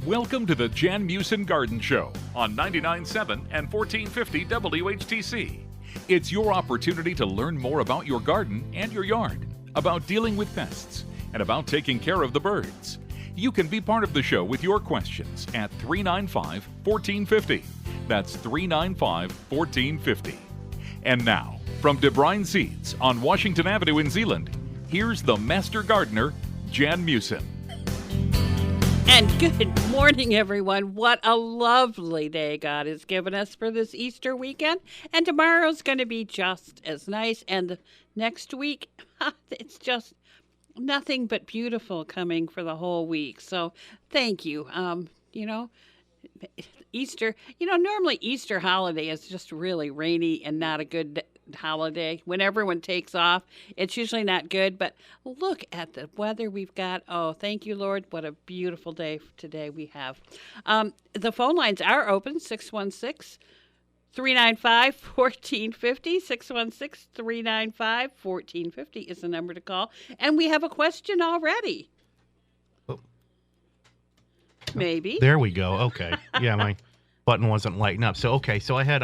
Welcome to the Jan Meeuwsen Garden Show on 99.7 and 1450 WHTC. It's your opportunity to learn more about your garden and your yard, about dealing with pests, and about taking care of the birds. You can be part of the show with your questions at 395-1450. That's 395-1450. And now, from Debruyn Seeds on Washington Avenue in Zeeland, here's the Master Gardener, Jan Meeuwsen. And good morning, everyone. What a lovely day God has given us for this Easter weekend. And tomorrow's going to be just as nice. And the next week, it's just nothing but beautiful coming for the whole week. So thank you. Easter, normally Easter holiday is just really rainy and not a good holiday. When everyone takes off, it's usually not good, but look at the weather we've got. Oh, thank you, Lord. What a beautiful day today we have. The phone lines are open, 616-395-1450, 616-395-1450 is the number to call. And we have a question already. Oh. Maybe. There we go. Okay. Yeah, my button wasn't lighting up. So I had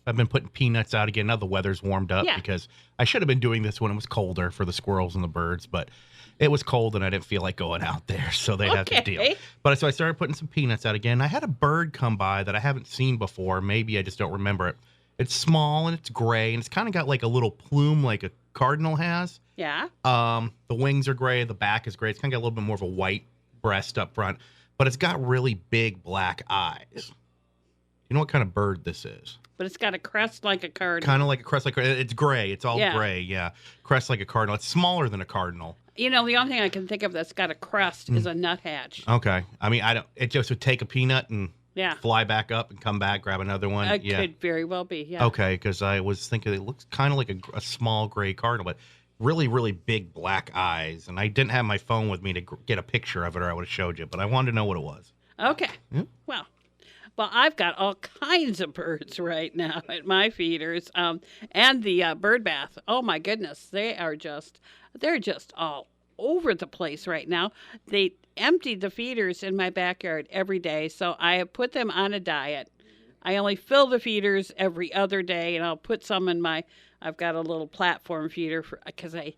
I've been putting peanuts out again. Now the weather's warmed up because I should have been doing this when it was colder for the squirrels and the birds, but it was cold and I didn't feel like going out there, so they have to deal. But so I started putting some peanuts out again. I had a bird come by that I haven't seen before. Maybe I just don't remember it. It's small and it's gray and it's kind of got like a little plume like a cardinal has. Yeah. The wings are gray. The back is gray. It's kind of got a little bit more of a white breast up front, but it's got really big black eyes. You know what kind of bird this is? But it's got a crest like a cardinal. Kind of like a crest like it's gray. It's all gray, yeah. Crest like a cardinal. It's smaller than a cardinal. The only thing I can think of that's got a crest is a nuthatch. Okay. I mean, it just would take a peanut and fly back up and come back, grab another one. It could very well be, yeah. Okay, because I was thinking it looks kind of like a small gray cardinal, but really, really big black eyes. And I didn't have my phone with me to get a picture of it or I would have showed you, but I wanted to know what it was. Okay. Yeah. Well, I've got all kinds of birds right now at my feeders, and the bird bath. Oh my goodness, they're just all over the place right now. They empty the feeders in my backyard every day, so I have put them on a diet. I only fill the feeders every other day, and I'll put some in I've got a little platform feeder because I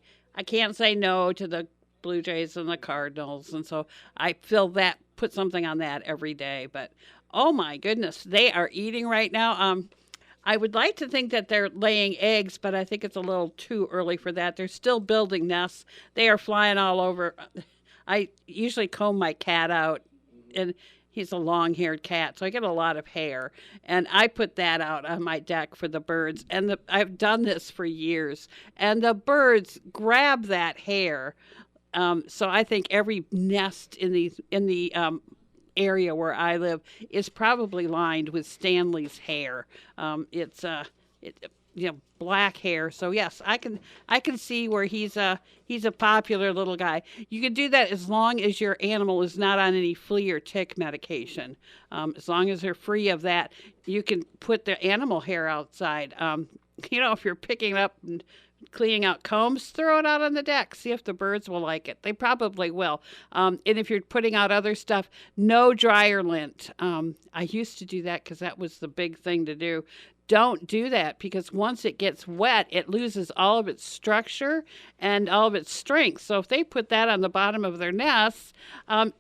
can't say no to the Blue Jays and the Cardinals, and so I put something on that every day, but oh my goodness, they are eating right now. I would like to think that they're laying eggs, but I think it's a little too early for that. They're still building nests. They are flying all over. I usually comb my cat out, and he's a long-haired cat, so I get a lot of hair. And I put that out on my deck for the birds. And I've done this for years. And the birds grab that hair. So I think every nest in the area where I live is probably lined with Stanley's hair. It's black hair. So yes, I can see where he's a popular little guy. You can do that as long as your animal is not on any flea or tick medication. As long as they're free of that, you can put the animal hair outside. If you're picking up and cleaning out combs, throw it out on the deck. See if the birds will like it. They probably will. And if you're putting out other stuff, no dryer lint. I used to do that because that was the big thing to do. Don't do that because once it gets wet, it loses all of its structure and all of its strength. So if they put that on the bottom of their nests,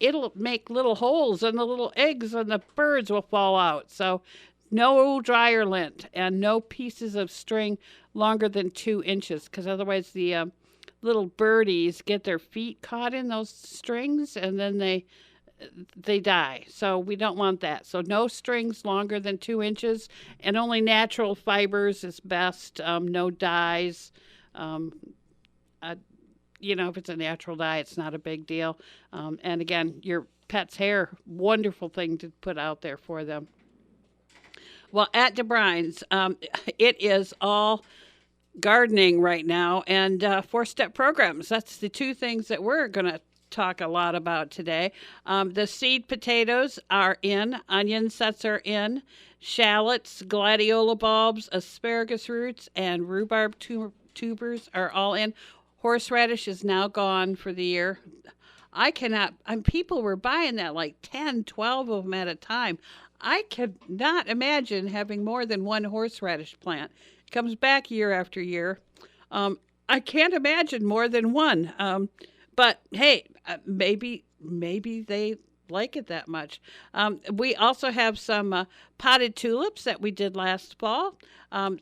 it'll make little holes and the little eggs and the birds will fall out. So no dryer lint and no pieces of string longer than 2 inches because otherwise the little birdies get their feet caught in those strings and then they die. So we don't want that. So no strings longer than 2 inches and only natural fibers is best. No dyes. If it's a natural dye, it's not a big deal. And again, your pet's hair, wonderful thing to put out there for them. Well, at Debruyn's, it is all gardening right now and 4-step programs. That's the two things that we're going to talk a lot about today. The seed potatoes are in, onion sets are in, shallots, gladiola bulbs, asparagus roots, and rhubarb tubers are all in. Horseradish is now gone for the year. I cannot, people were buying that like 10, 12 of them at a time. I could not imagine having more than one horseradish plant. It comes back year after year. I can't imagine more than one. But hey, maybe they like it that much. We also have some potted tulips that we did last fall.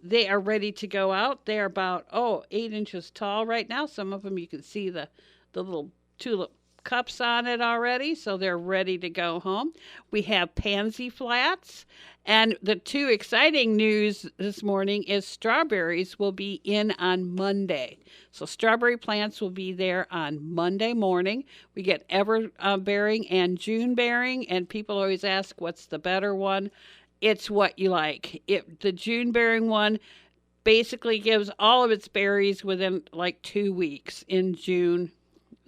They are ready to go out. They are about 8 inches tall right now. Some of them you can see the little tulip cups on it already, so they're ready to go home. We have pansy flats, and the two exciting news this morning is strawberries will be in on Monday. So strawberry plants will be there on Monday morning. We get ever bearing and June bearing, and people always ask what's the better one. It's what you like. The June bearing one basically gives all of its berries within like 2 weeks in June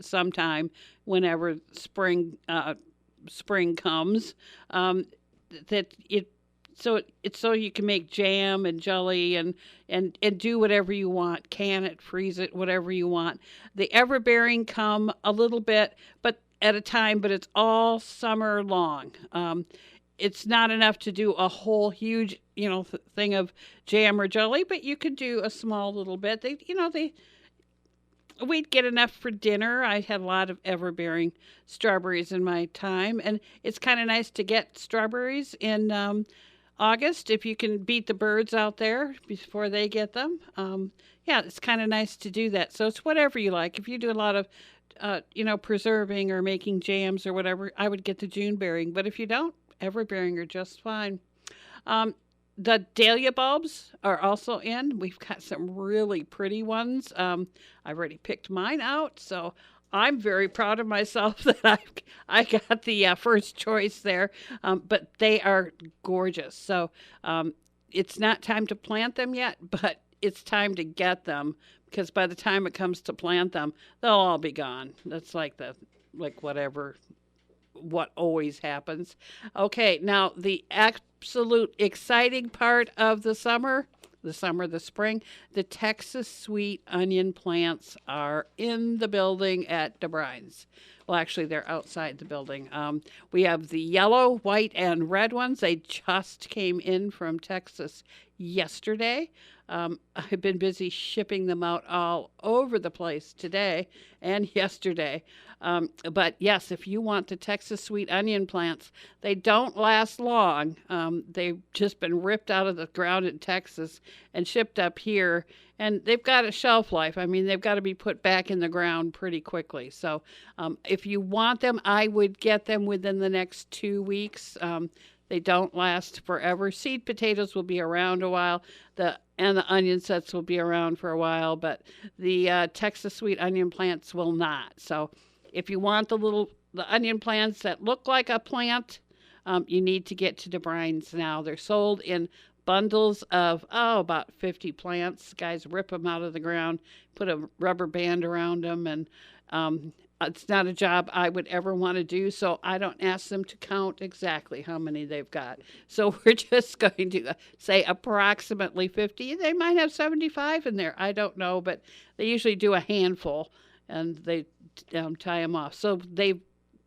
sometime, whenever spring comes, so you can make jam and jelly and do whatever you want, can it, freeze it, whatever you want. The everbearing come a little bit but at a time, but it's all summer long. It's not enough to do a whole huge thing of jam or jelly, but you could do a small little bit. We'd get enough for dinner. I had a lot of ever-bearing strawberries in my time, and it's kind of nice to get strawberries in August if you can beat the birds out there before they get them. It's kind of nice to do that. So it's whatever you like. If you do a lot of, preserving or making jams or whatever, I would get the June bearing. But if you don't, ever-bearing are just fine. The dahlia bulbs are also in. We've got some really pretty ones. I've already picked mine out, so I'm very proud of myself that I got the first choice there. But they are gorgeous. So it's not time to plant them yet, but it's time to get them, because by the time it comes to plant them, they'll all be gone. That's what always happens. Okay, now the absolute exciting part of the spring, the Texas sweet onion plants are in the building at Debruyn's. Well, actually, they're outside the building. We have the yellow, white, and red ones. They just came in from Texas yesterday. I've been busy shipping them out all over the place today and yesterday. But yes, if you want the Texas sweet onion plants, they don't last long. They've just been ripped out of the ground in Texas and shipped up here, and they've got a shelf life. I mean, they've got to be put back in the ground pretty quickly. So if you want them, I would get them within the next 2 weeks. They don't last forever. Seed potatoes will be around a while, and the onion sets will be around for a while, but the Texas sweet onion plants will not. So if you want the onion plants that look like a plant, you need to get to Debruyn's now. They're sold in bundles of about 50 plants. Guys rip them out of the ground, put a rubber band around them, and it's not a job I would ever want to do, so I don't ask them to count exactly how many they've got. So we're just going to say approximately 50. They might have 75 in there. I don't know, but they usually do a handful, and they tie them off. So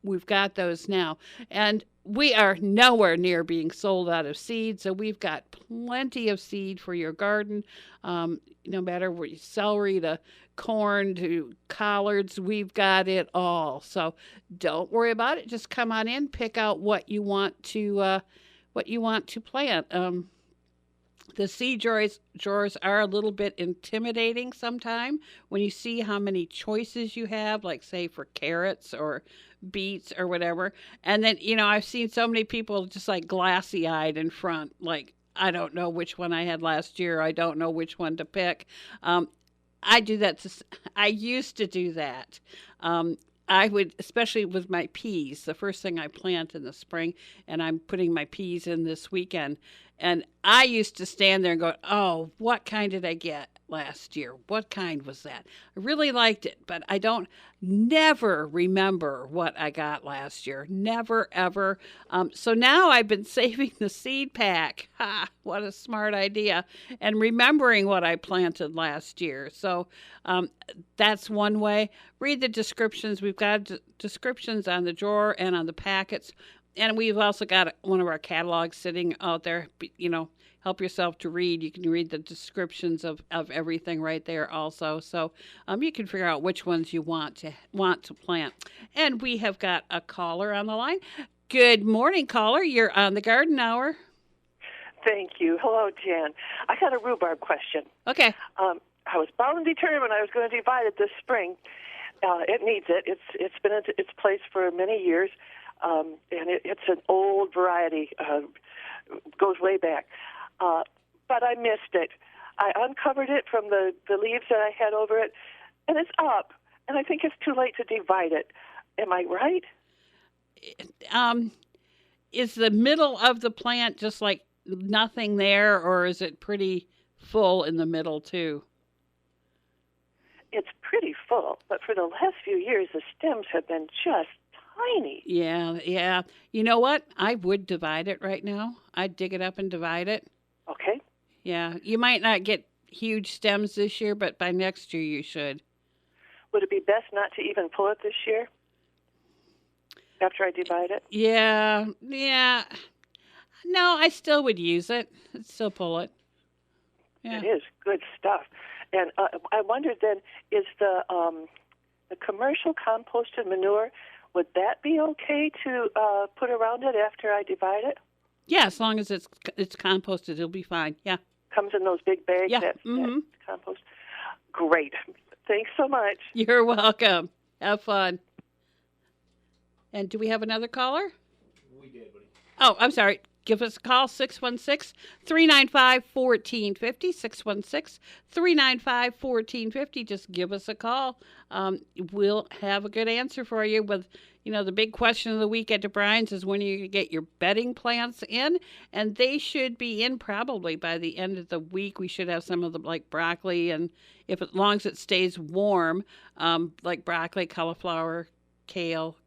we've got those now. And we are nowhere near being sold out of seed, so we've got plenty of seed for your garden. No matter where celery to corn to collards, we've got it all. So don't worry about it. Just come on in, pick out what you want to plant. The seed drawers are a little bit intimidating sometimes when you see how many choices you have, like say for carrots or beets or whatever. And then, I've seen so many people just like glassy-eyed in front, like, I don't know which one I had last year. I don't know which one to pick. I do that. I used to do that. I would, especially with my peas, the first thing I plant in the spring, and I'm putting my peas in this weekend. And I used to stand there and go, oh, what kind did I get last year? What kind was that? I really liked it, but I don't never remember what I got last year. Never, ever. So now I've been saving the seed pack. Ha, what a smart idea. And remembering what I planted last year. So that's one way. Read the descriptions. We've got descriptions on the drawer and on the packets. And we've also got one of our catalogs sitting out there. Help yourself to read. You can read the descriptions of everything right there also. So you can figure out which ones you want to plant. And we have got a caller on the line. Good morning, caller. You're on the Garden Hour. Thank you. Hello, Jan. I got a rhubarb question. Okay. I was bound and determined I was going to divide it this spring. It needs it. It's been in its place for many years. And it's an old variety, goes way back. But I missed it. I uncovered it from the leaves that I had over it, and it's up. And I think it's too late to divide it. Am I right? Is the middle of the plant just like nothing there, or is it pretty full in the middle too? It's pretty full, but for the last few years, the stems have been just tiny. Yeah. You know what? I would divide it right now. I'd dig it up and divide it. Okay. Yeah. You might not get huge stems this year, but by next year you should. Would it be best not to even pull it this year after I divide it? Yeah. No, I still would use it. I'd still pull it. Yeah. It is good stuff. And I wondered then, is the commercial composted manure, would that be okay to put around it after I divide it? Yeah, as long as it's composted, it'll be fine. Yeah. Comes in those big bags. Yeah. That compost. Great. Thanks so much. You're welcome. Have fun. And do we have another caller? We did, buddy. Oh, I'm sorry. Give us a call, 616-395-1450, 616-395-1450. Just give us a call. We'll have a good answer for you. With, the big question of the week at Debruyn's is when you get your bedding plants in, and they should be in probably by the end of the week. We should have some of them like broccoli, and as long as it stays warm, like broccoli, cauliflower, kale,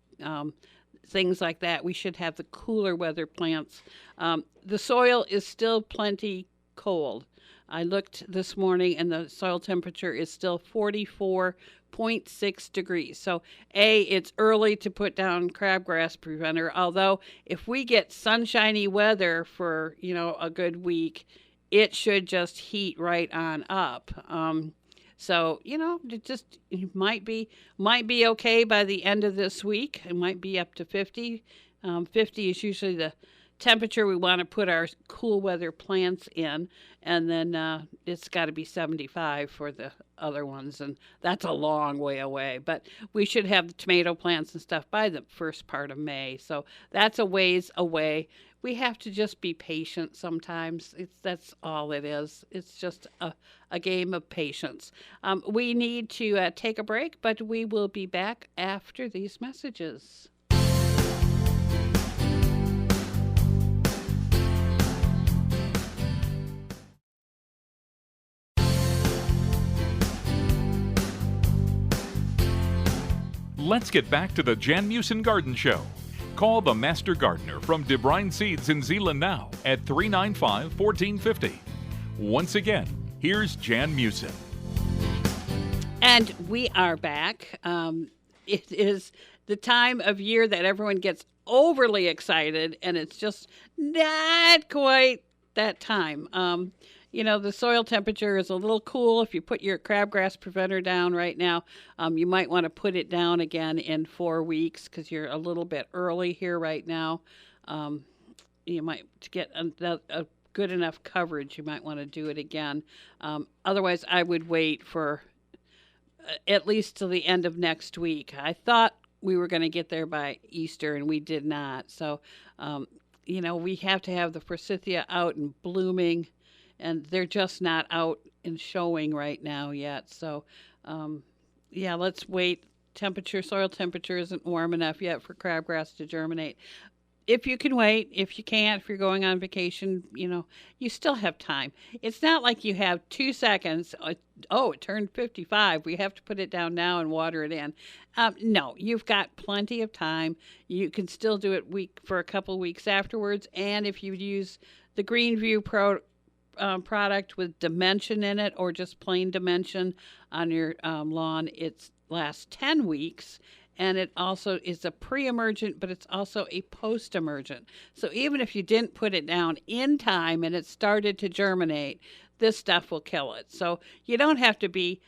things like that. We should have the cooler weather plants. The soil is still plenty cold. I looked this morning and the soil temperature is still 44.6 degrees. So, it's early to put down crabgrass preventer, although if we get sunshiny weather for, a good week, it should just heat right on up. So, it might be okay by the end of this week. It might be up to 50. 50 is usually the temperature we want to put our cool weather plants in. And then it's got to be 75 for the other ones. And that's a long way away. But we should have the tomato plants and stuff by the first part of May. So that's a ways away. We have to just be patient sometimes. That's all it is. It's just a game of patience. We need to take a break, but we will be back after these messages. Let's get back to the Jan Meeuwsen Garden Show. Call the Master Gardener from Debruyn Seeds in Zeeland now at 395-1450. Once again, here's Jan Meeuwsen. And we are back. It is the time of year that everyone gets overly excited, and it's just not quite that time. The soil temperature is a little cool. If you put your crabgrass preventer down right now, you might want to put it down again in 4 weeks because you're a little bit early here right now. You might, to get a good enough coverage, you might want to do it again. Otherwise, I would wait for at least till the end of next week. I thought we were going to get there by Easter, and we did not. So, we have to have the forsythia out and blooming, and they're just not out and showing right now yet. So, let's wait. Soil temperature isn't warm enough yet for crabgrass to germinate. if you can wait, if you can't, if you're going on vacation, you still have time. It's not like you have 2 seconds. Oh, it turned 55. We have to put it down now and water it in. No, you've got plenty of time. You can still do it for a couple weeks afterwards. And if you use the Greenview product with Dimension in it, or just plain Dimension on your lawn, it lasts 10 weeks. And it also is a pre-emergent, but it's also a post-emergent. So even if you didn't put it down in time and it started to germinate, this stuff will kill it. So you don't have to be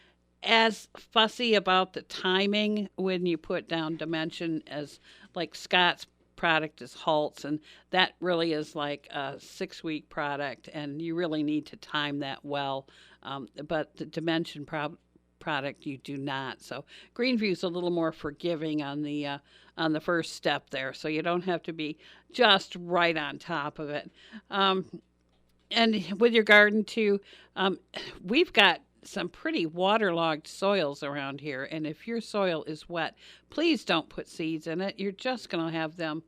as fussy about the timing when you put down Dimension as like Scott's product is Halts, and that really is like a 6-week product, and you really need to time that well. But the Dimension product you do not. So Greenview's a little more forgiving on the first step there, so you don't have to be just right on top of it. And with your garden too, we've got some pretty waterlogged soils around here, and if your soil is wet, please don't put seeds in it. You're just going to have them,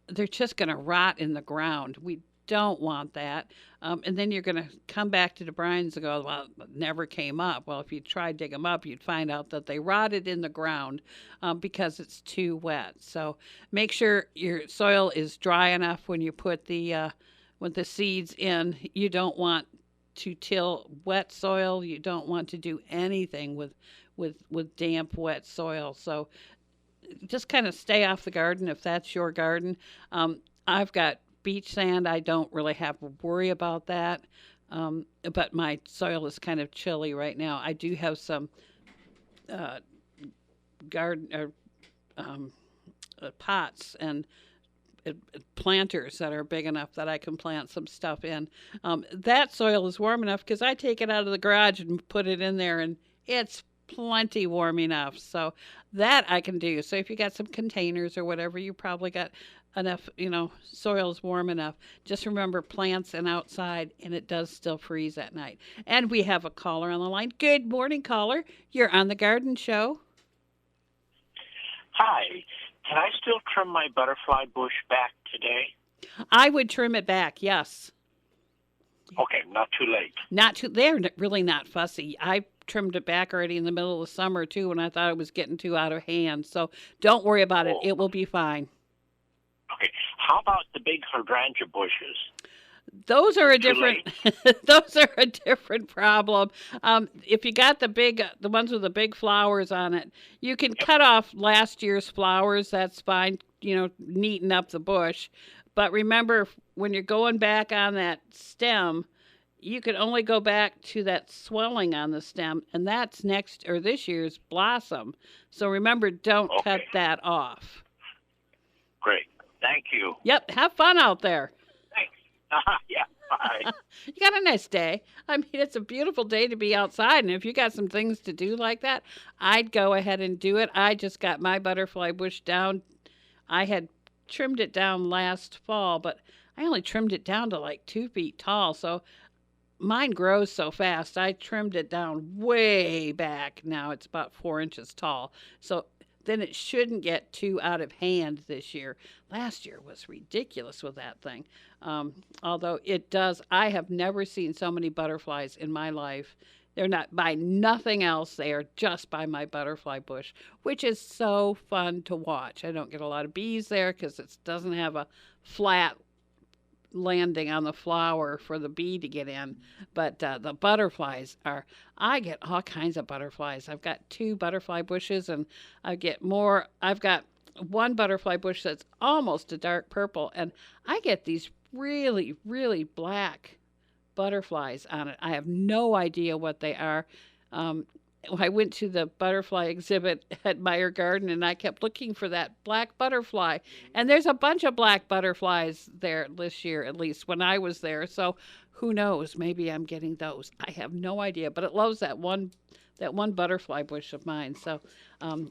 they're just going to rot in the ground. We don't want that. And then you're going to come back to Debruyn's and go, well, it never came up. Well, if you try to dig them up, you'd find out that they rotted in the ground because it's too wet. So make sure your soil is dry enough when you put the seeds in. You don't want to till wet soil. You don't want to do anything with damp, wet soil. So just kind of stay off the garden if that's your garden. I've got beach sand. I don't really have to worry about that. But my soil is kind of chilly right now. I do have some garden pots and planters that are big enough that I can plant some stuff in. That soil is warm enough because I take it out of the garage and put it in there, and it's plenty warm enough. So that I can do. So if you got some containers or whatever, you probably got enough, soil's warm enough. Just remember, plants and outside, and it does still freeze at night. And we have a caller on the line. Good morning, caller. You're on the Garden Show. Hi. Can I still trim my butterfly bush back today? I would trim it back, yes. Okay, not too late. They're really not fussy. I trimmed it back already in the middle of the summer, too, when I thought it was getting too out of hand. So don't worry about it. It will be fine. Okay. How about the big hydrangea bushes? Those are a different problem. If you got the ones with the big flowers on it, you can cut off last year's flowers. That's fine, neaten up the bush. But remember, when you're going back on that stem, you can only go back to that swelling on the stem, and that's this year's blossom. So remember, don't cut that off. Great. Thank you. Yep. Have fun out there. Yeah, bye. You got a nice day. I mean, it's a beautiful day to be outside, and if you got some things to do like that, I'd go ahead and do it. I just got my butterfly bush down. I had trimmed it down last fall, but I only trimmed it down to like 2 feet tall, so mine grows so fast. I trimmed it down way back. Now it's about 4 inches tall, so then it shouldn't get too out of hand this year. Last year was ridiculous with that thing. Although it does, I have never seen so many butterflies in my life. They're not by nothing else. They are just by my butterfly bush, which is so fun to watch. I don't get a lot of bees there because it doesn't have a flat landing on the flower for the bee to get in. But the butterflies I get all kinds of butterflies. I've got 2 butterfly bushes, and I get more. I've got one butterfly bush that's almost a dark purple, and I get these really, really black butterflies on it. I have no idea what they are. I went to the butterfly exhibit at Meyer Garden, and I kept looking for that black butterfly. And there's a bunch of black butterflies there this year, at least when I was there. So who knows? Maybe I'm getting those. I have no idea. But it loves that one butterfly bush of mine. So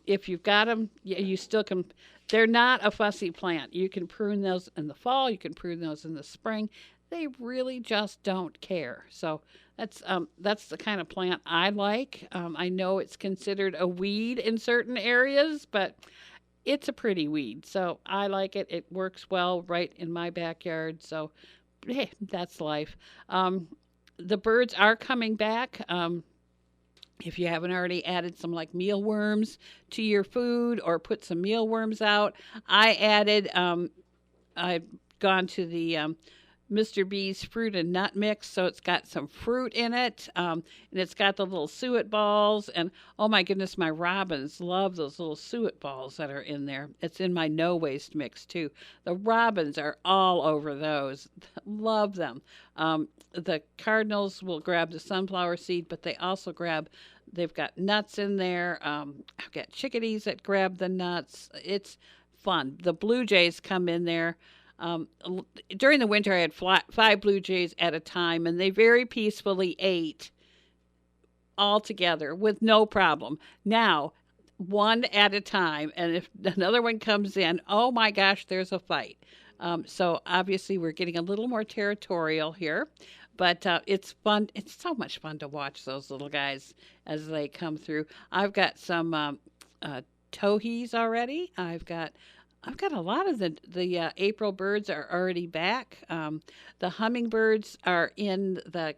if you've got them, you still can. They're not a fussy plant. You can prune those in the fall. You can prune those in the spring. They really just don't care. So that's the kind of plant I like. I know it's considered a weed in certain areas, but it's a pretty weed. So I like it. It works well right in my backyard. So hey, that's life. The birds are coming back. If you haven't already added some like mealworms to your food or put some mealworms out, I've gone to the Mr. B's fruit and nut mix, so it's got some fruit in it, and it's got the little suet balls. And oh my goodness, my robins love those little suet balls that are in there. It's in my no waste mix too. The robins are all over those. Love them. The cardinals will grab the sunflower seed, but they've got nuts in there. I've got chickadees that grab the nuts. It's fun. The blue jays come in there. During the winter, I had 5 blue jays at a time, and they very peacefully ate all together with no problem. Now, one at a time, and if another one comes in, oh my gosh, there's a fight. So obviously, we're getting a little more territorial here, but it's fun. It's so much fun to watch those little guys as they come through. I've got some towhees already. I've got a lot of the April birds are already back. The hummingbirds are in the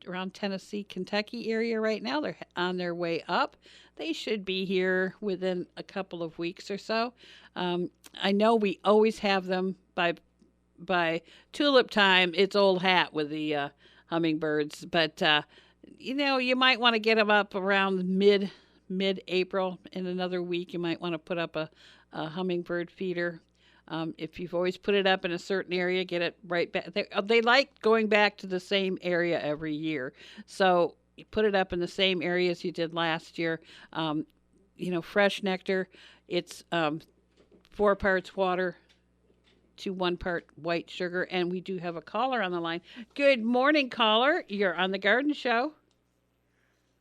around Tennessee, Kentucky area right now. They're on their way up. They should be here within a couple of weeks or so. I know we always have them by tulip time. It's old hat with the hummingbirds, but you might want to get them up around mid-April. In another week, you might want to put up a hummingbird feeder. If you've always put it up in a certain area, get it right back. They like going back to the same area every year. So you put it up in the same area as you did last year. Fresh nectar, it's 4 parts water to 1 part white sugar. And we do have a caller on the line. Good morning, caller. You're on the Garden Show.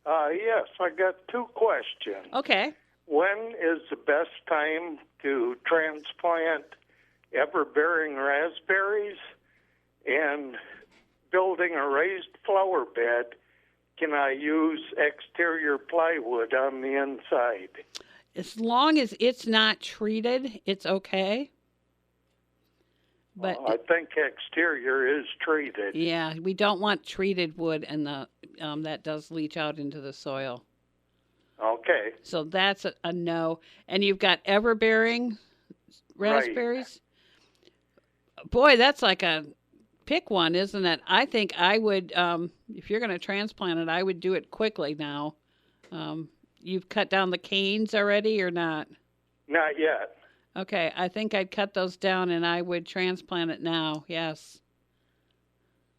Yes, I got 2 questions. Okay. When is the best time to transplant ever-bearing raspberries? And building a raised flower bed, can I use exterior plywood on the inside? As long as it's not treated, it's okay. But I think exterior is treated. Yeah, we don't want treated wood, and that does leach out into the soil. Okay. So that's a no. And you've got ever-bearing raspberries? Right. Boy, that's like a pick one, isn't it? I think I would, if you're going to transplant it, I would do it quickly now. You've cut down the canes already or not? Not yet. Okay, I think I'd cut those down and I would transplant it now, yes.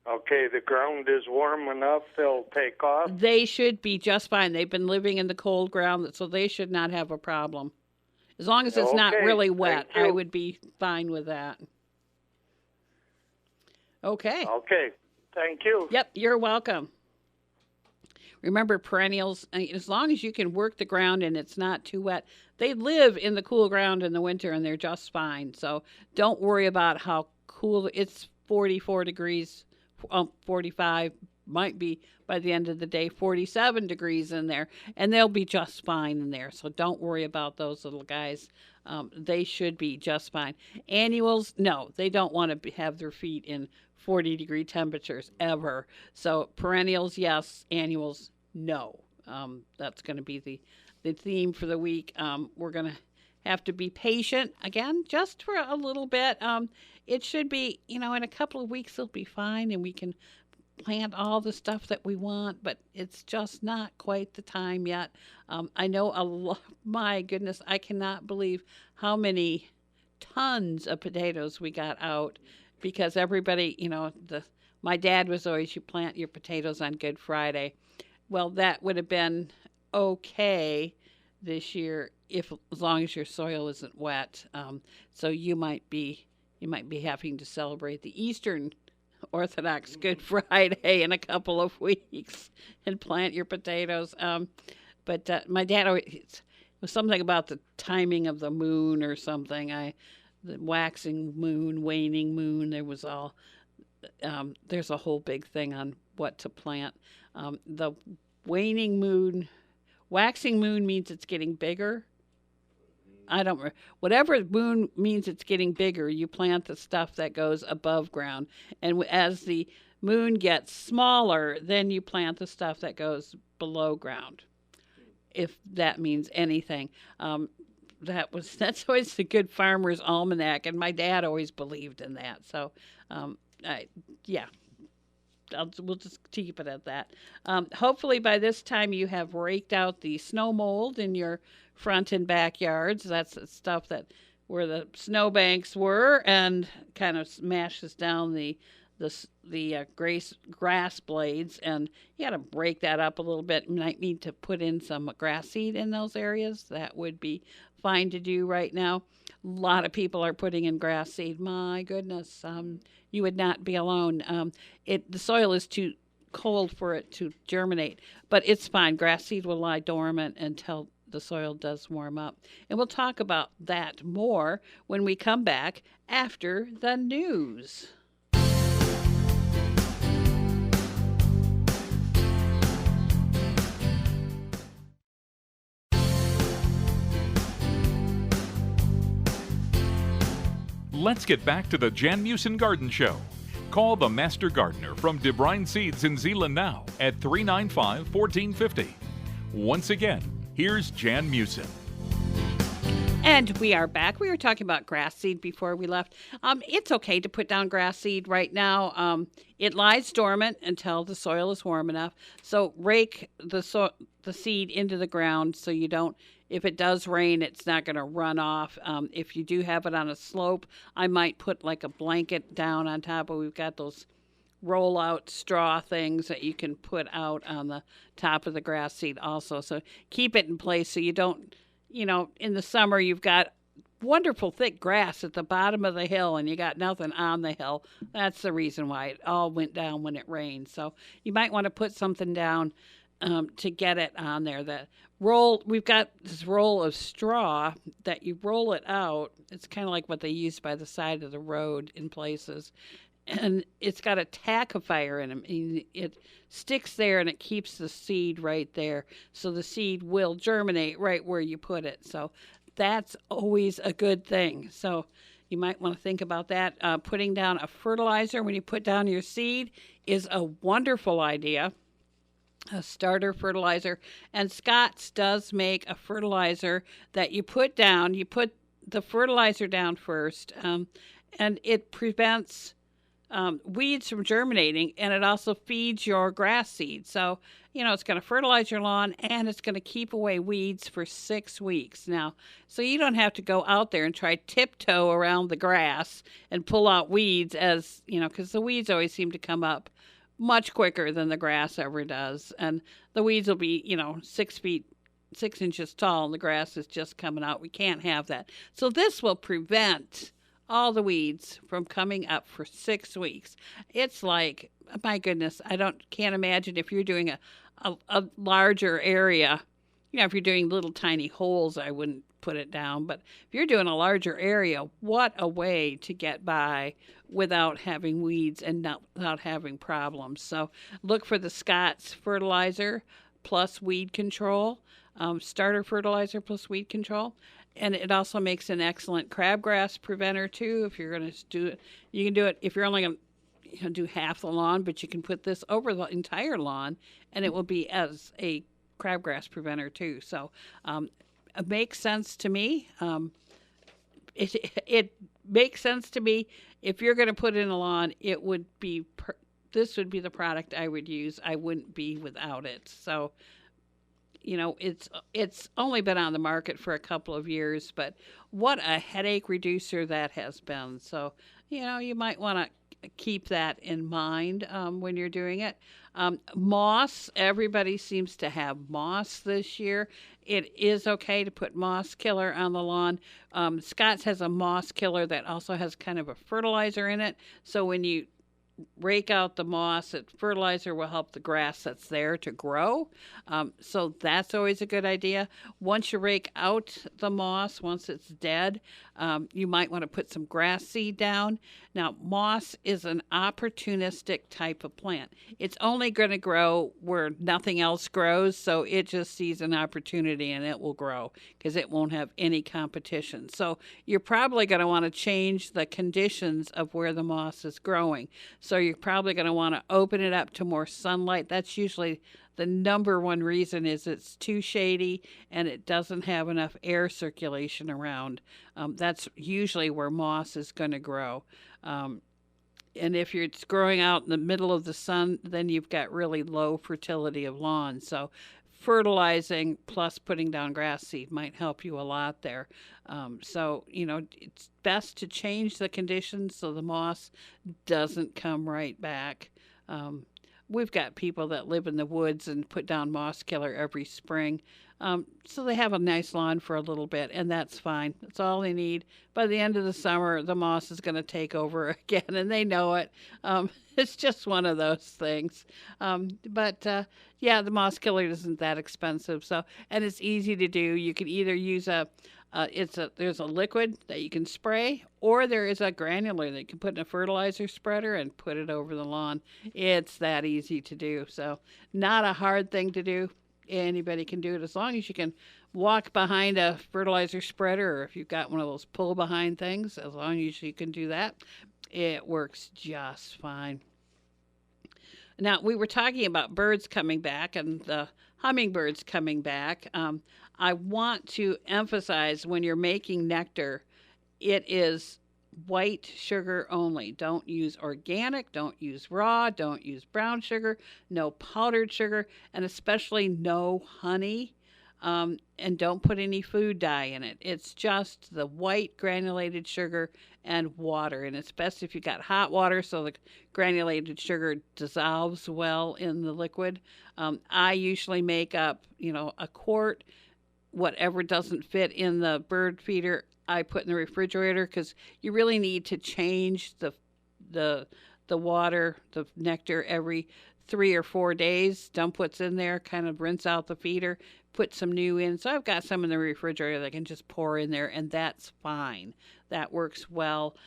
Okay, the ground is warm enough, they'll take off? They should be just fine. They've been living in the cold ground, so they should not have a problem. As long as it's not really wet, I would be fine with that. Okay. Okay, thank you. Yep, you're welcome. Remember, perennials, as long as you can work the ground and it's not too wet, they live in the cool ground in the winter and they're just fine. So don't worry about how cool it's 44 degrees. 45, might be by the end of the day 47 degrees in there, and they'll be just fine in there. So don't worry about those little guys. They should be just fine. Annuals, no, they don't want to have their feet in 40-degree temperatures ever. So perennials, yes. Annuals, no. That's going to be the theme for the week. We're going to have to be patient again, just for a little bit. It should be, in a couple of weeks it'll be fine and we can plant all the stuff that we want, but it's just not quite the time yet. I know a lot, my goodness, I cannot believe how many tons of potatoes we got out because everybody, my dad was always, you plant your potatoes on Good Friday. Well, that would have been okay this year as long as your soil isn't wet. So you might be having to celebrate the Eastern Orthodox Good Friday in a couple of weeks and plant your potatoes. But my dad always, it was something about the timing of the moon or something. The waxing moon, waning moon. There's a whole big thing on what to plant. The waning moon, waxing moon means it's getting bigger. whatever moon means it's getting bigger, you plant the stuff that goes above ground. And as the moon gets smaller, then you plant the stuff that goes below ground, if that means anything. That's always a good farmer's almanac, and my dad always believed in that. So, yeah. We'll just keep it at that. Hopefully by this time you have raked out the snow mold in your front and backyards. That's the stuff that where the snowbanks were and kind of smashes down the grass blades, and you got to break that up a little bit. You might need to put in some grass seed in those areas. That would be fine to do right now. A lot of people are putting in grass seed. My goodness, you would not be alone. The soil is too cold for it to germinate, but it's fine. Grass seed will lie dormant until the soil does warm up. And we'll talk about that more when we come back after the news. Let's get back to the Jan Meeuwsen Garden Show. Call the Master Gardener from Debruyn Seeds in Zeeland now at 395-1450. Once again, here's Jan Meeuwsen. And we are back. We were talking about grass seed before we left. It's okay to put down grass seed right now. It lies dormant until the soil is warm enough. So rake the seed into the ground so you don't, if it does rain, it's not going to run off. If you do have it on a slope, I might put like a blanket down on top. But we've got those roll-out straw things that you can put out on the top of the grass seed also. So keep it in place so you don't, in the summer you've got wonderful thick grass at the bottom of the hill and you got nothing on the hill. That's the reason why it all went down when it rained. So you might want to put something down to get it on there. We've got this roll of straw that you roll it out. It's kind of like what they use by the side of the road in places. And it's got a tackifier in it. It sticks there and it keeps the seed right there. So the seed will germinate right where you put it. So that's always a good thing. So you might want to think about that. Putting down a fertilizer when you put down your seed is a wonderful idea. A starter fertilizer. And Scott's does make a fertilizer that you put down. You put the fertilizer down first, and it prevents weeds from germinating, and it also feeds your grass seed. So, it's going to fertilize your lawn, and it's going to keep away weeds for 6 weeks. Now, so you don't have to go out there and try tiptoe around the grass and pull out weeds because the weeds always seem to come up much quicker than the grass ever does. And the weeds will be, 6 inches tall, and the grass is just coming out. We can't have that. So this will prevent all the weeds from coming up for 6 weeks. It's like, my goodness, can't imagine if you're doing a larger area. If you're doing little tiny holes, I wouldn't put it down. But if you're doing a larger area, what a way to get by without having weeds and without having problems. So look for the Scott's fertilizer plus weed control, starter fertilizer plus weed control. And it also makes an excellent crabgrass preventer too. If you're going to do it, you can do it if you're only going to do half the lawn, but you can put this over the entire lawn and it will be as a crabgrass preventer too. So it makes sense to me. It makes sense to me. If you're going to put in a lawn, it would be this would be the product I would use. I wouldn't be without it. So, it's only been on the market for a couple of years, but what a headache reducer that has been. So, you might want to keep that in mind when you're doing it. Moss, everybody seems to have moss this year. It is okay to put moss killer on the lawn. Scott's has a moss killer that also has kind of a fertilizer in it. So when you rake out the moss. Fertilizer will help the grass that's there to grow. So that's always a good idea. Once you rake out the moss, once it's dead, you might want to put some grass seed down. Now, moss is an opportunistic type of plant. It's only going to grow where nothing else grows, so it just sees an opportunity and it will grow because it won't have any competition. So you're probably going to want to change the conditions of where the moss is growing. So you're probably going to want to open it up to more sunlight. That's usually the number one reason is it's too shady and it doesn't have enough air circulation around. That's usually where moss is going to grow. And if it's growing out in the middle of the sun, then you've got really low fertility of lawn. So fertilizing plus putting down grass seed might help you a lot there. So, it's best to change the conditions so the moss doesn't come right back. We've got people that live in the woods and put down moss killer every spring. So they have a nice lawn for a little bit, and that's fine. That's all they need. By the end of the summer, the moss is going to take over again, and they know it. It's just one of those things. But the moss killer isn't that expensive, and it's easy to do. You can either use there's a liquid that you can spray, or there is a granular that you can put in a fertilizer spreader and put it over the lawn. It's that easy to do. So not a hard thing to do. Anybody can do it as long as you can walk behind a fertilizer spreader, or if you've got one of those pull behind things, as long as you can do that, it works just fine. Now, we were talking about birds coming back and the hummingbirds coming back. I want to emphasize when you're making nectar, it is white sugar only. Don't use organic, don't use raw, don't use brown sugar, no powdered sugar, and especially no honey. And don't put any food dye in it. It's just the white granulated sugar and water. And it's best if you got hot water so the granulated sugar dissolves well in the liquid. I usually make up, a quart. Whatever doesn't fit in the bird feeder, I put in the refrigerator because you really need to change the water, the nectar every 3 or 4 days. Dump what's in there, kind of rinse out the feeder, put some new in. So I've got some in the refrigerator that I can just pour in there, and that's fine. That works well.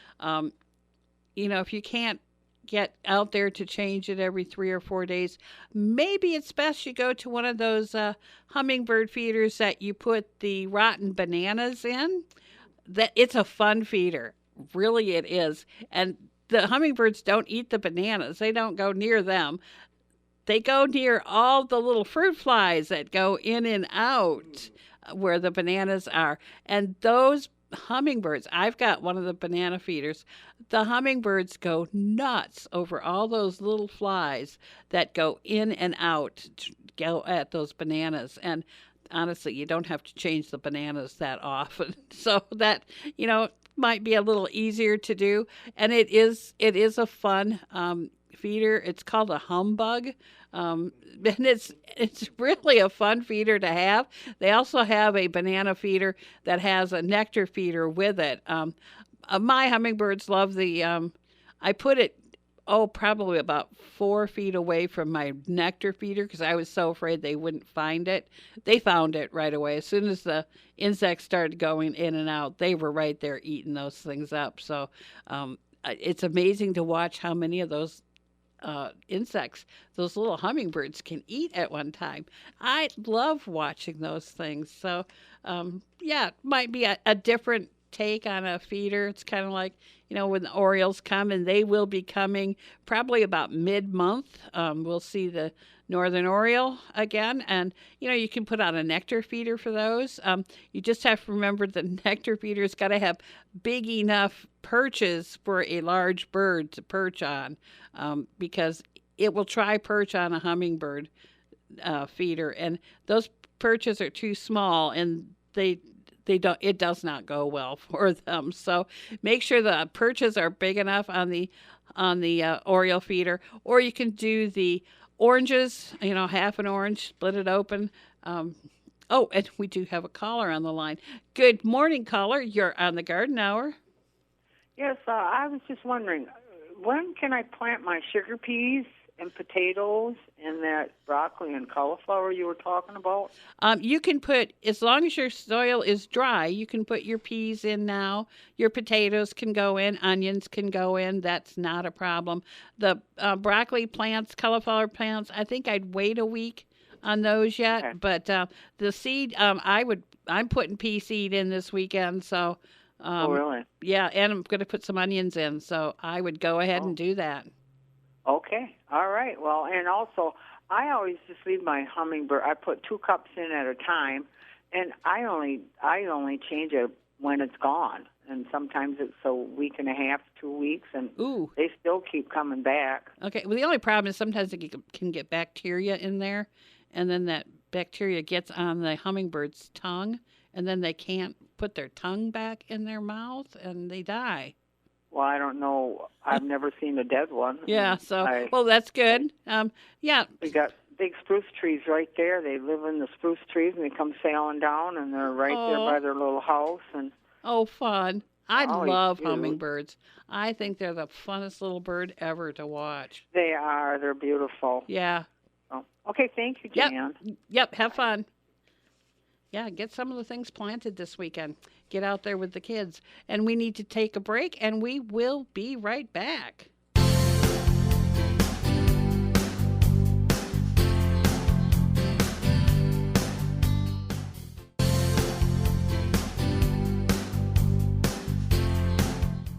If you can't get out there to change it every 3 or 4 days, maybe it's best you go to one of those hummingbird feeders that you put the rotten bananas in. That it's a fun feeder. Really it is. And the hummingbirds don't eat the bananas. They don't go near them. They go near all the little fruit flies that go in and out where the bananas are. And those hummingbirds, I've got one of the banana feeders. The hummingbirds go nuts over all those little flies that go in and out to go at those bananas. And honestly, you don't have to change the bananas that often. So that, might be a little easier to do. And it is a fun feeder. It's called a humbug. And it's really a fun feeder to have. They also have a banana feeder that has a nectar feeder with it. My hummingbirds love I put it, probably about 4 feet away from my nectar feeder because I was so afraid they wouldn't find it. They found it right away. As soon as the insects started going in and out, they were right there eating those things up. So it's amazing to watch how many of those insects those little hummingbirds can eat at one time. I love watching those things. So, it might be a different take on a feeder. It's kind of like, when the Orioles come, and they will be coming probably about mid-month. We'll see the northern oriole again, and you can put out a nectar feeder for those. You just have to remember the nectar feeder's got to have big enough perches for a large bird to perch on, because it will try perch on a hummingbird feeder, and those perches are too small, and it does not go well for them. So make sure the perches are big enough on the Oriole feeder, or you can do the oranges, half an orange, split it open. And we do have a caller on the line. Good morning, caller. You're on the Garden Hour. Yes, I was just wondering, when can I plant my sugar peas and potatoes and that broccoli and cauliflower you were talking about? You can put, as long as your soil is dry, you can put your peas in now. Your potatoes can go in, onions can go in. That's not a problem. The broccoli plants, cauliflower plants, I think I'd wait a week on those yet. Okay. But the seed, I'm putting pea seed in this weekend. So, Oh, really? yeah, and I'm going to put some onions in. So I would go ahead and do that. Okay. All right. Well, and also, I always just leave my hummingbird. I put 2 cups in at a time, and I only change it when it's gone. And sometimes it's a week and a half, 2 weeks, and Ooh. they still keep coming back. Okay. Well, the only problem is sometimes it can get bacteria in there, and then that bacteria gets on the hummingbird's tongue, and then they can't put their tongue back in their mouth, and they die. Well, I don't know. I've never seen a dead one. Yeah. So, well, that's good. Yeah. We got big spruce trees right there. They live in the spruce trees, and they come sailing down, and they're right there by their little house. And oh, fun! I love cute. hummingbirds. I think they're the funnest little bird ever to watch. They are. They're beautiful. Yeah. Oh. Okay. Thank you, Jan. Yep. Have fun. Yeah, get some of the things planted this weekend. Get out there with the kids. And we need to take a break, and we will be right back.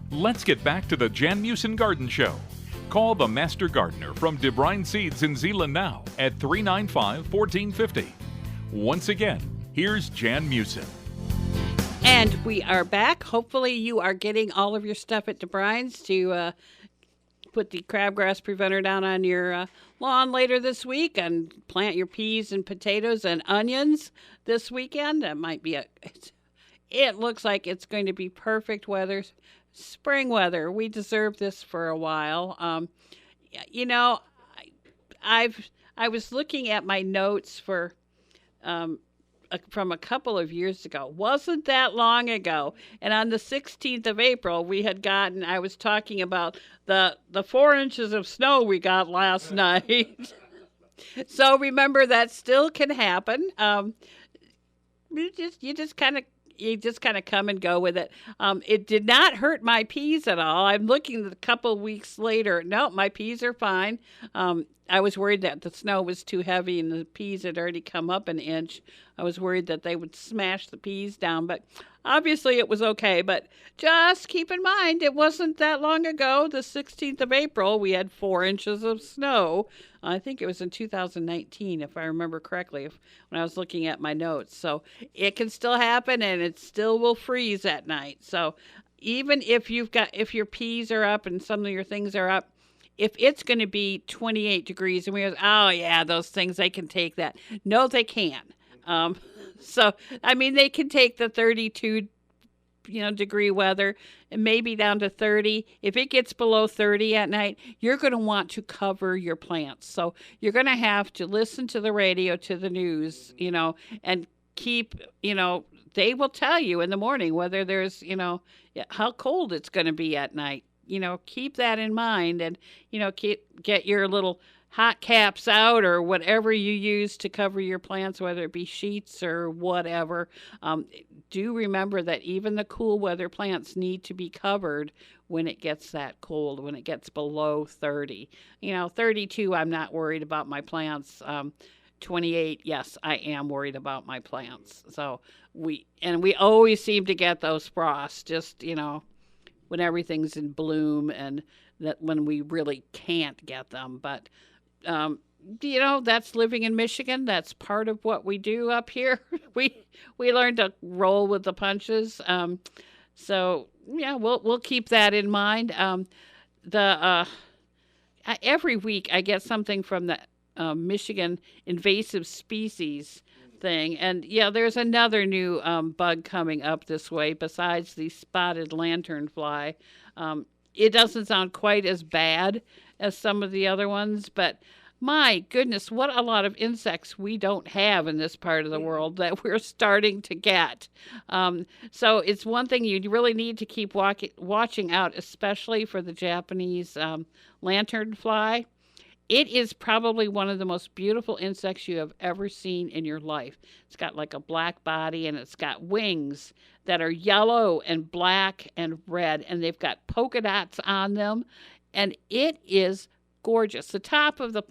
Let's get back to the Jan Meeuwsen Garden Show. Call the Master Gardener from Debruyn Seeds in Zeeland now at 395-1450. Once again, here's Jan Meeuwsen. And we are back. Hopefully you are getting all of your stuff at Debruyn's to put the crabgrass preventer down on your lawn later this week and plant your peas and potatoes and onions this weekend. That might be it looks like it's going to be perfect weather, spring weather. We deserve this for a while. You know, I was looking at my notes for from a couple of years ago. Wasn't that long ago. And on the 16th of April, I was talking about the 4 inches of snow we got last night. So remember, that still can happen. You just kind of come and go with it. It did not hurt my peas at all. I'm looking a couple weeks later. No, my peas are fine. I was worried that the snow was too heavy and the peas had already come up an inch. I was worried that they would smash the peas down, but obviously it was okay. But just keep in mind, it wasn't that long ago, the 16th of April, we had 4 inches of snow. I think it was in 2019, if I remember correctly, when I was looking at my notes. So it can still happen, and it still will freeze at night. So even if if your peas are up and some of your things are up, if it's going to be 28 degrees and we go, oh yeah, those things, they can take that. No, they can't. So, I mean, they can take the 32, degree weather and maybe down to 30. If it gets below 30 at night, you're going to want to cover your plants. So you're going to have to listen to the radio, to the news, and keep, they will tell you in the morning whether there's, how cold it's going to be at night. Keep that in mind and, get your little hot caps out or whatever you use to cover your plants, whether it be sheets or whatever. Do remember that even the cool weather plants need to be covered when it gets that cold, when it gets below 30. 32, I'm not worried about my plants. 28, yes, I am worried about my plants. So we always seem to get those frosts, just, when everything's in bloom and that when we really can't get them. But, that's living in Michigan. That's part of what we do up here. We learn to roll with the punches. So yeah, we'll keep that in mind. Every week I get something from the Michigan invasive species thing. And yeah, there's another new bug coming up this way besides the spotted lanternfly. It doesn't sound quite as bad as some of the other ones, but My goodness, what a lot of insects we don't have in this part of the world that we're starting to get. So it's one thing you really need to keep watching out, especially for the Japanese lanternfly. It is probably one of the most beautiful insects you have ever seen in your life. It's got like a black body, and it's got wings that are yellow and black and red, and they've got polka dots on them, and it is gorgeous. The top of the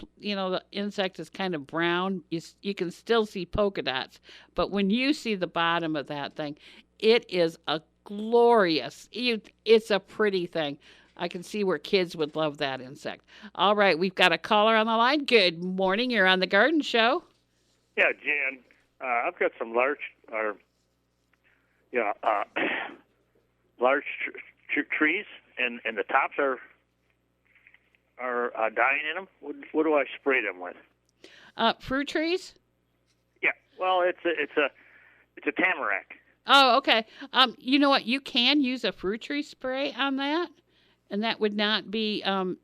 insect is kind of brown. You can still see polka dots, but when you see the bottom of that thing, it is a glorious. It's a pretty thing. I can see where kids would love that insect. All right, we've got a caller on the line. Good morning. You're on the Garden Show. Yeah, Jan. I've got some large trees, and the tops are dying in them. What do I spray them with? Fruit trees? Yeah. Well, it's a tamarack. Oh, okay. You know what? You can use a fruit tree spray on that, and that would not be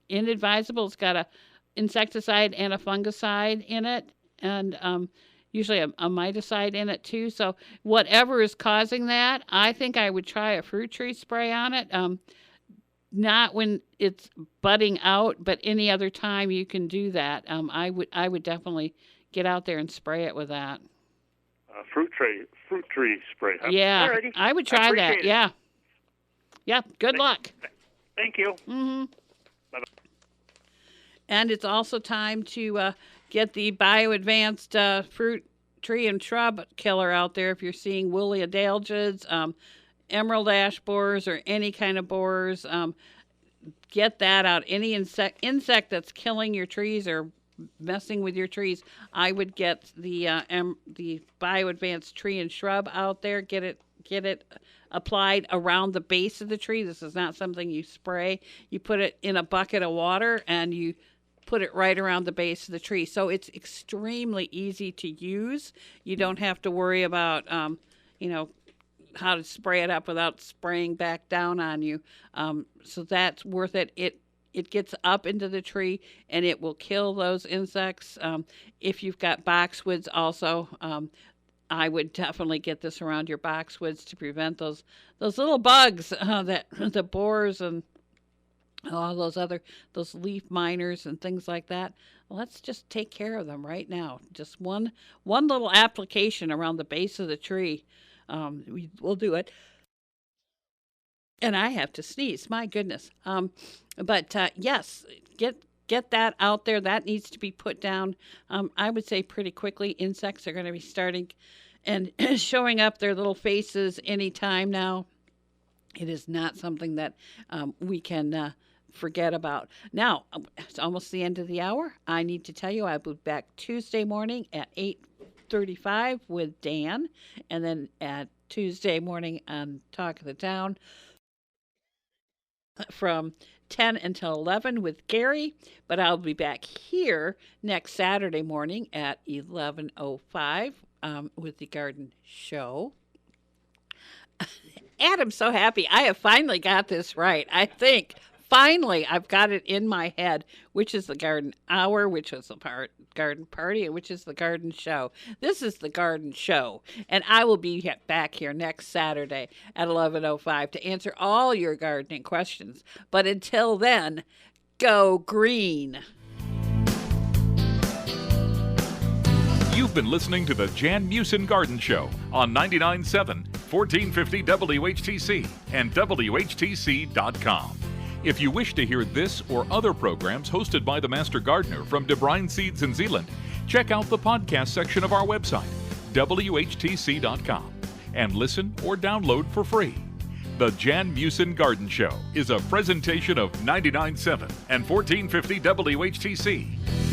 inadvisable. It's got a insecticide and a fungicide in it, and usually a miticide in it too. So whatever is causing that, I think I would try a fruit tree spray on it. Not when it's budding out, but any other time you can do that. I would definitely get out there and spray it with that. Fruit tree spray. Huh? Yeah, Alrighty. I would try that. It. Yeah. Yeah. Good luck. Thank you. Mm-hmm. Bye-bye. And it's also time to get the bio-advanced fruit tree and shrub killer out there. If you're seeing woolly adelgids, emerald ash borers, or any kind of borers, get that out. Any insect that's killing your trees or messing with your trees, I would get the bio-advanced tree and shrub out there. Get it applied around the base of the tree. This is not something you spray. You put it in a bucket of water and you put it right around the base of the tree. So it's extremely easy to use. You don't have to worry about how to spray it up without spraying back down on you. So that's worth it. It gets up into the tree and it will kill those insects. If you've got boxwoods also, I would definitely get this around your boxwoods to prevent those little bugs, that the borers and all those leaf miners and things like that. Let's just take care of them right now. Just one little application around the base of the tree. We'll do it. And I have to sneeze. My goodness. But yes, get that out there. That needs to be put down. I would say pretty quickly. Insects are going to be starting and showing up their little faces anytime now. It is not something that we can forget about. Now, it's almost the end of the hour. I need to tell you I'll be back Tuesday morning at 8:35 with Dan, and then at Tuesday morning on Talk of the Town from 10 until 11 with Gary. But I'll be back here next Saturday morning at 11:05 with the Garden Show. Adam's so happy. I have finally got this right. I think finally I've got it in my head, which is the Garden Hour, which is the Garden Party, and which is the Garden Show. This is the Garden Show, and I will be back here next Saturday at 11:05 to answer all your gardening questions. But until then, go green. You've been listening to the Jan Meeuwsen Garden Show on 99.7, 1450 WHTC and WHTC.com. If you wish to hear this or other programs hosted by the Master Gardener from Debruyn Seeds in Zeeland, check out the podcast section of our website, WHTC.com, and listen or download for free. The Jan Meeuwsen Garden Show is a presentation of 99.7 and 1450 WHTC.